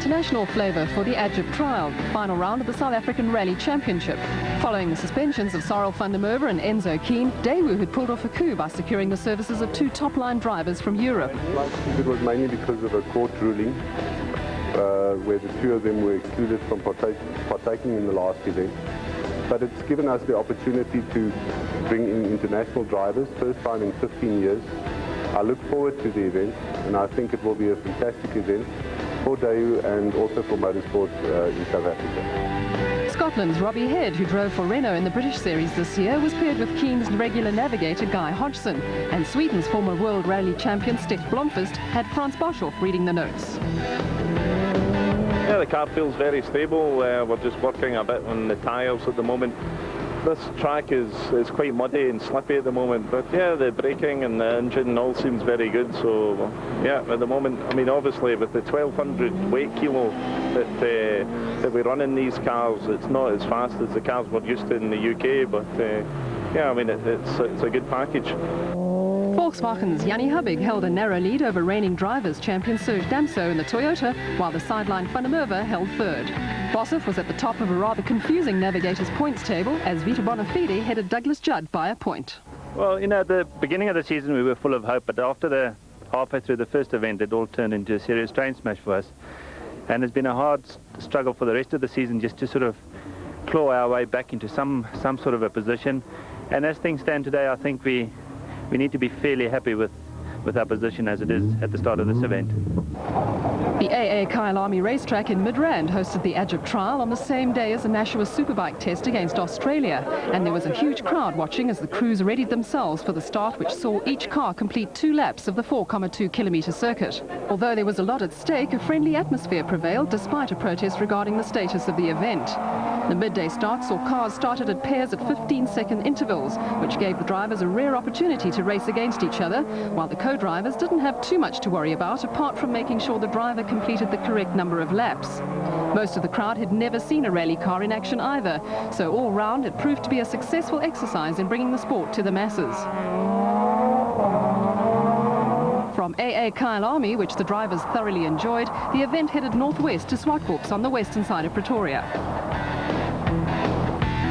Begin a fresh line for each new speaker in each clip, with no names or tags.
international flavour for the Agip Trail, final round of the South African Rally Championship. Following the suspensions of Cyril van der Merwe and Enzo Keen, Daewoo had pulled off a coup by securing the services of two top-line drivers from Europe.
I think it was mainly because of a court ruling where the two of them were excluded from partaking in the last event. But it's given us the opportunity to bring in international drivers, first time in 15 years. I look forward to the event, and I think it will be a fantastic event for Daewoo and also for motorsport in South Africa.
Scotland's Robbie Head, who drove for Renault in the British Series this year, was paired with Keen's regular navigator Guy Hodgson, and Sweden's former World Rally champion Stef Blomqvist had Frans Boshoff reading the notes.
Yeah, the car feels very stable. We're just working a bit on the tyres at the moment. This track is quite muddy and slippy at the moment, but yeah, the braking and the engine all seems very good. So yeah, at the moment, I mean, obviously with the 1200 weight kilo that we run in these cars, it's not as fast as the cars we're used to in the UK, but yeah, I mean, it's a good package.
Volkswagen's Jannie Hubbig held a narrow lead over reigning drivers champion Serge Damso in the Toyota, while the sideline Van der Merwe held third. Boshoff was at the top of a rather confusing navigators points table as Vito Bonafide headed Douglas Judd by a point.
Well, you know, at the beginning of the season we were full of hope, but after halfway through the first event it all turned into a serious train smash for us. And it's been a hard struggle for the rest of the season just to sort of claw our way back into some sort of a position. And as things stand today, I think we need to be fairly happy with our position as it is at the start of this event.
The AA Kyle Army racetrack in Midrand hosted the Agip Trail on the same day as the Nashua Superbike test against Australia, and there was a huge crowd watching as the crews readied themselves for the start, which saw each car complete 2 laps of the 4.2-kilometre circuit. Although there was a lot at stake, a friendly atmosphere prevailed despite a protest regarding the status of the event. The midday start saw cars started at pairs at 15-second intervals, which gave the drivers a rare opportunity to race against each other, while the co-drivers didn't have too much to worry about apart from making sure the driver completed the correct number of laps. Most of the crowd had never seen a rally car in action either, so all round it proved to be a successful exercise in bringing the sport to the masses. From AA Kyle Army, which the drivers thoroughly enjoyed, the event headed northwest to Swartbox on the western side of Pretoria.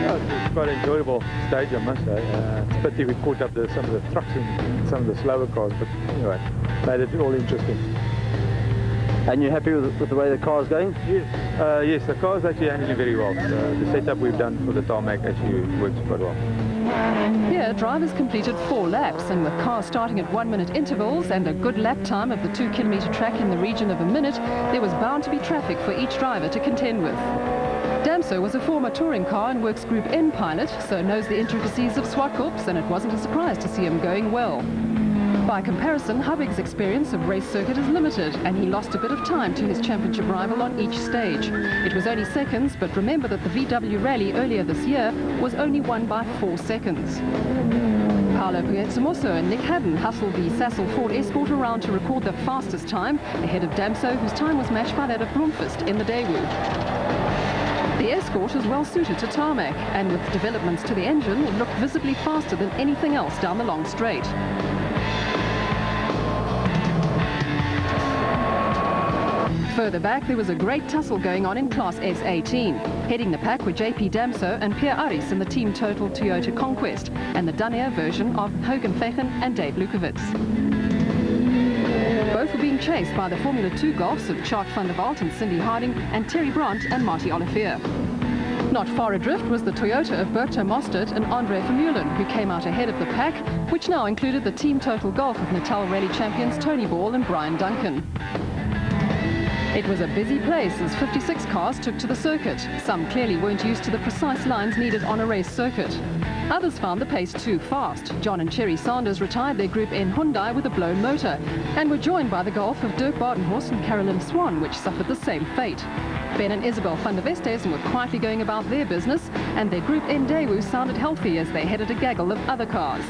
Yeah, it's quite an enjoyable stage, I must say. It's a pity we caught up some of the trucks and some of the slower cars, but anyway, made it all interesting.
And you're happy with the way the car's going?
Yes, yes, the car's actually handling very well. The setup we've done for the tarmac actually works quite well.
Here, drivers completed 4 laps, and with cars starting at 1-minute intervals and a good lap time of the 2-kilometre track in the region of a minute, there was bound to be traffic for each driver to contend with. Damso was a former touring car and works Group N pilot, so knows the intricacies of Swartbox, and it wasn't a surprise to see him going well. By comparison, Hubbig's experience of race circuit is limited, and he lost a bit of time to his championship rival on each stage. It was only seconds, but remember that the VW Rally earlier this year was only won by 4 seconds. Paolo Piazzamosso and Nick Haddon hustled the Sassel Ford Escort around to record the fastest time, ahead of Damso, whose time was matched by that of Blomqvist in the Daewoo. The Escort is well suited to tarmac, and with developments to the engine, it looked visibly faster than anything else down the long straight. Further back, there was a great tussle going on in Class S18. Heading the pack were JP Damso and Pierre Aris in the Team Total Toyota Conquest, and the Danair version of Hogan Fechen and Dave Lukowitz. Both were being chased by the Formula 2 Golfs of Chart van der Walt and Cindy Harding and Terry Brandt and Marty Olivier. Not far adrift was the Toyota of Berto Mostert and Andre Vermeulen, who came out ahead of the pack, which now included the Team Total Golf of Natal Rally champions Tony Ball and Brian Duncan. It was a busy place as 56 cars took to the circuit. Some clearly weren't used to the precise lines needed on a race circuit. Others found the pace too fast. John and Cherry Sanders retired their Group N Hyundai with a blown motor and were joined by the Golf of Dirk Badenhorst and Carolyn Swan, which suffered the same fate. Ben and Isabel van der Westhuizen were quietly going about their business, and their Group N Daewoo sounded healthy as they headed a gaggle of other cars.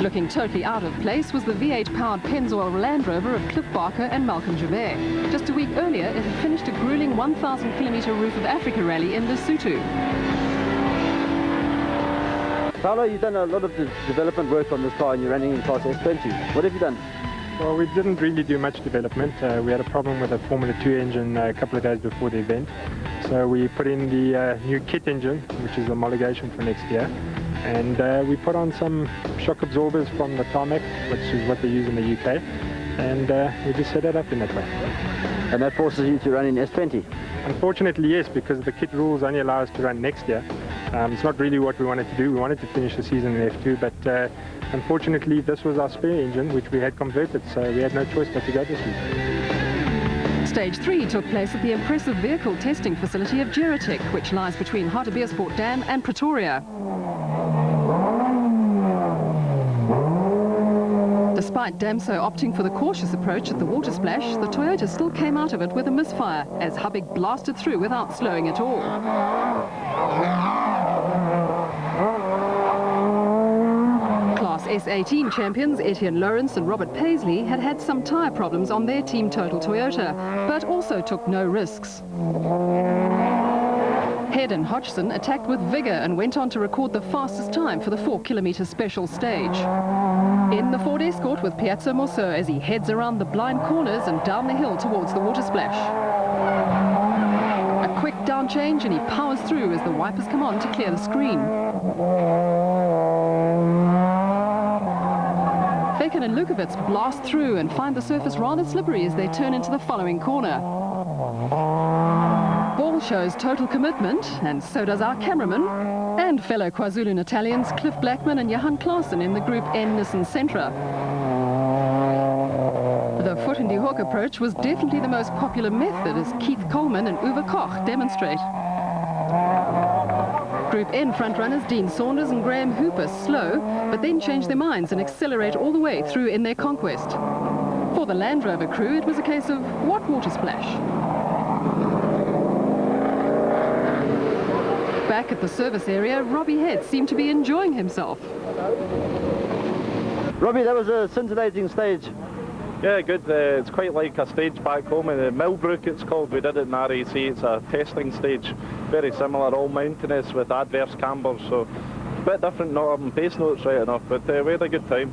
Looking totally out of place was the V8-powered Pennzoil Land Rover of Cliff Barker and Malcolm Javert. Just a week earlier, it had finished a grueling 1,000-kilometre Roof of Africa rally in Lesotho.
Paolo, you've done a lot of development work on this car and you're running in Class S, don't you? What have you done?
Well, we didn't really do much development. We had a problem with the Formula 2 engine a couple of days before the event. So we put in the new kit engine, which is the homologation for next year. And we put on some shock absorbers from the tarmac, which is what they use in the UK. And we just set it up in that way.
And that forces you to run in S20?
Unfortunately, yes, because the kit rules only allow us to run next year. It's not really what we wanted to do. We wanted to finish the season in F2, but unfortunately this was our spare engine, which we had converted, so we had no choice but to go this week.
Stage 3 took place at the impressive vehicle testing facility of Geritech, which lies between Hartbeespoort Dam and Pretoria. Despite Damso opting for the cautious approach at the water splash, the Toyota still came out of it with a misfire as Hubig blasted through without slowing at all. Class S18 champions Etienne Lawrence and Robert Paisley had had some tyre problems on their Team Total Toyota, but also took no risks. Head and Hodgson attacked with vigour and went on to record the fastest time for the 4-kilometre special stage. In the Ford Escort with Piazza Mosso as he heads around the blind corners and down the hill towards the water splash. A quick down change and he powers through as the wipers come on to clear the screen. Fecken and Lukowitz blast through and find the surface rather slippery as they turn into the following corner. Ball shows total commitment, and so does our cameraman and fellow KwaZulu-Natalians Cliff Blackman and Johan Klaassen in the Group N Nissan Sentra. The foot in die hook approach was definitely the most popular method, as Keith Coleman and Uwe Koch demonstrate. Group N frontrunners Dean Saunders and Graham Hooper slow, but then change their minds and accelerate all the way through in their conquest. For the Land Rover crew, it was a case of what water splash? Back at the service area, Robbie Head seemed to be enjoying himself.
Robbie, that was a scintillating stage.
Yeah, good. It's quite like a stage back home in Millbrook, it's called. We did it in RAC. It's a testing stage, very similar, all mountainous with adverse cambers, so a bit different, not having pace notes right enough, but we had a good time.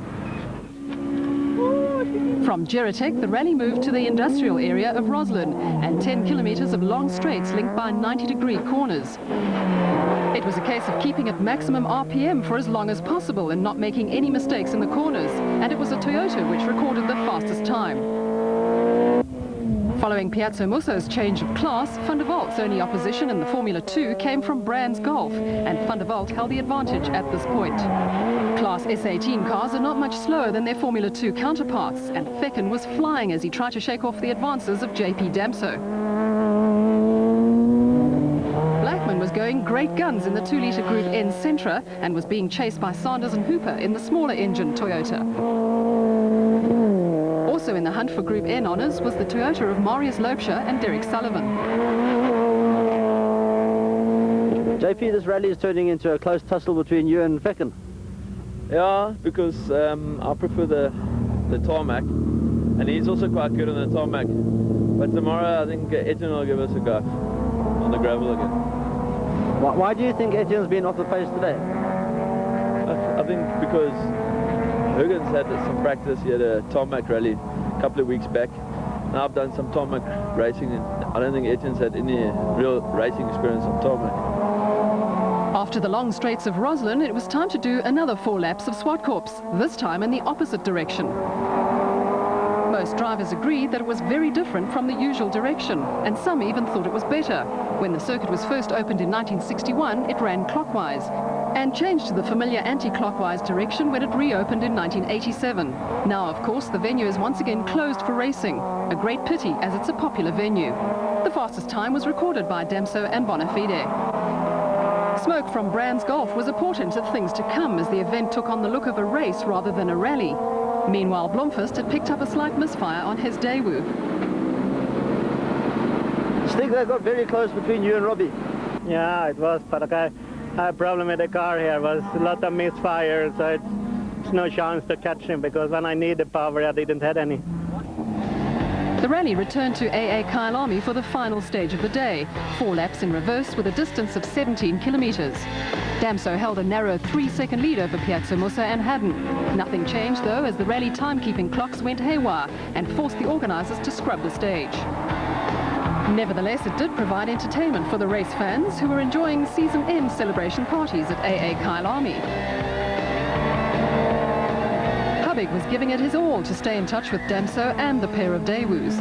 From Geritech, the rally moved to the industrial area of Roslyn and 10 kilometres of long straights linked by 90-degree corners. It was a case of keeping at maximum RPM for as long as possible and not making any mistakes in the corners, and it was a Toyota which recorded the fastest time. Following Piazza Musso's change of class, Van der Valt's only opposition in the Formula 2 came from Brands Golf, and Van der Walt held the advantage at this point. Class S18 cars are not much slower than their Formula 2 counterparts, and Fecken was flying as he tried to shake off the advances of JP Damso. Blackman was going great guns in the 2-litre Group N Sentra and was being chased by Sanders and Hooper in the smaller engine Toyota. Also in the hunt for Group N honours was the Toyota of Marius Loubser and Derek Sullivan.
JP, this rally is turning into a close tussle between you and Fecken.
Yeah, because I prefer the tarmac, and he's also quite good on the tarmac. But tomorrow I think Etienne will give us a go on the gravel again.
Why do you think Etienne's been off the pace today?
I think because Huggins had some practice. He had a tarmac rally a couple of weeks back. Now I've done some tarmac racing, and I don't think Etienne's had any real racing experience on tarmac.
After the long straights of Roslyn, it was time to do another 4 laps of Swartkorps, this time in the opposite direction. Most drivers agreed that it was very different from the usual direction, and some even thought it was better. When the circuit was first opened in 1961, it ran clockwise, and changed to the familiar anti-clockwise direction when it reopened in 1987. Now, of course, the venue is once again closed for racing, a great pity as it's a popular venue. The fastest time was recorded by Damso and Bonafide. Smoke from Brands Golf was a portent of things to come as the event took on the look of a race rather than a rally. Meanwhile, Blomqvist had picked up a slight misfire on his Daewoo.
I think that got very close between you and Robbie.
Yeah, it was, but I had a problem with the car here. It was a lot of misfire, so it's no chance to catch him, because when I needed power, I didn't have any.
The rally returned to AA Kyalami for the final stage of the day, 4 laps in reverse with a distance of 17 kilometres. Damso held a narrow 3-second lead over Piazza Musa and Haddon. Nothing changed though as the rally timekeeping clocks went haywire and forced the organisers to scrub the stage. Nevertheless, it did provide entertainment for the race fans who were enjoying season-end celebration parties at AA Kyalami. Habig was giving it his all to stay in touch with Damso and the pair of Daewoo's.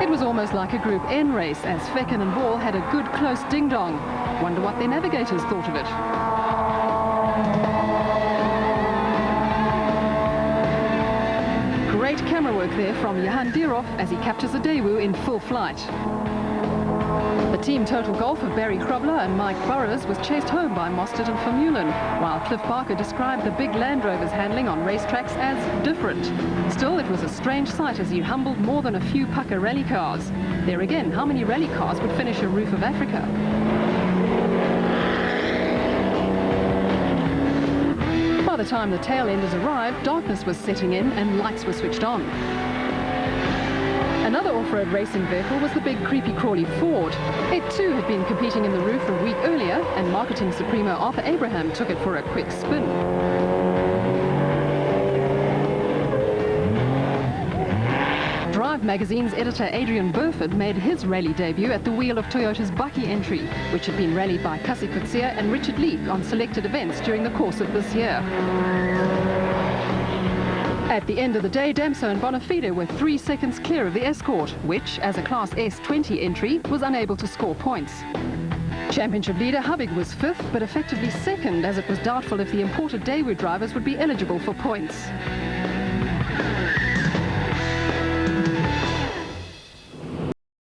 It was almost like a Group N race as Fecken and Ball had a good close ding-dong. Wonder what their navigators thought of it. Great camera work there from Johan Dierhoff as he captures a Daewoo in full flight. The team total golf of Barry Krobler and Mike Burrows was chased home by Mostert and Vermeulen, while Cliff Barker described the big Land Rover's handling on racetracks as different. Still, it was a strange sight as he humbled more than a few pucker rally cars. There again, how many rally cars would finish a Roof of Africa? By the time the tail enders arrived, darkness was setting in and lights were switched on. Another off-road racing vehicle was the big creepy crawly Ford. It too had been competing in the Roof a week earlier, and marketing supremo Arthur Abraham took it for a quick spin. Drive magazine's editor Adrian Burford made his rally debut at the wheel of Toyota's Bucky entry, which had been rallied by Kasi Kutsia and Richard Leek on selected events during the course of this year. At the end of the day, Damso and Bonafide were 3 seconds clear of the Escort, which, as a Class S20 entry, was unable to score points. Championship leader Habig was 5th, but effectively 2nd, as it was doubtful if the imported Daewoo drivers would be eligible for points.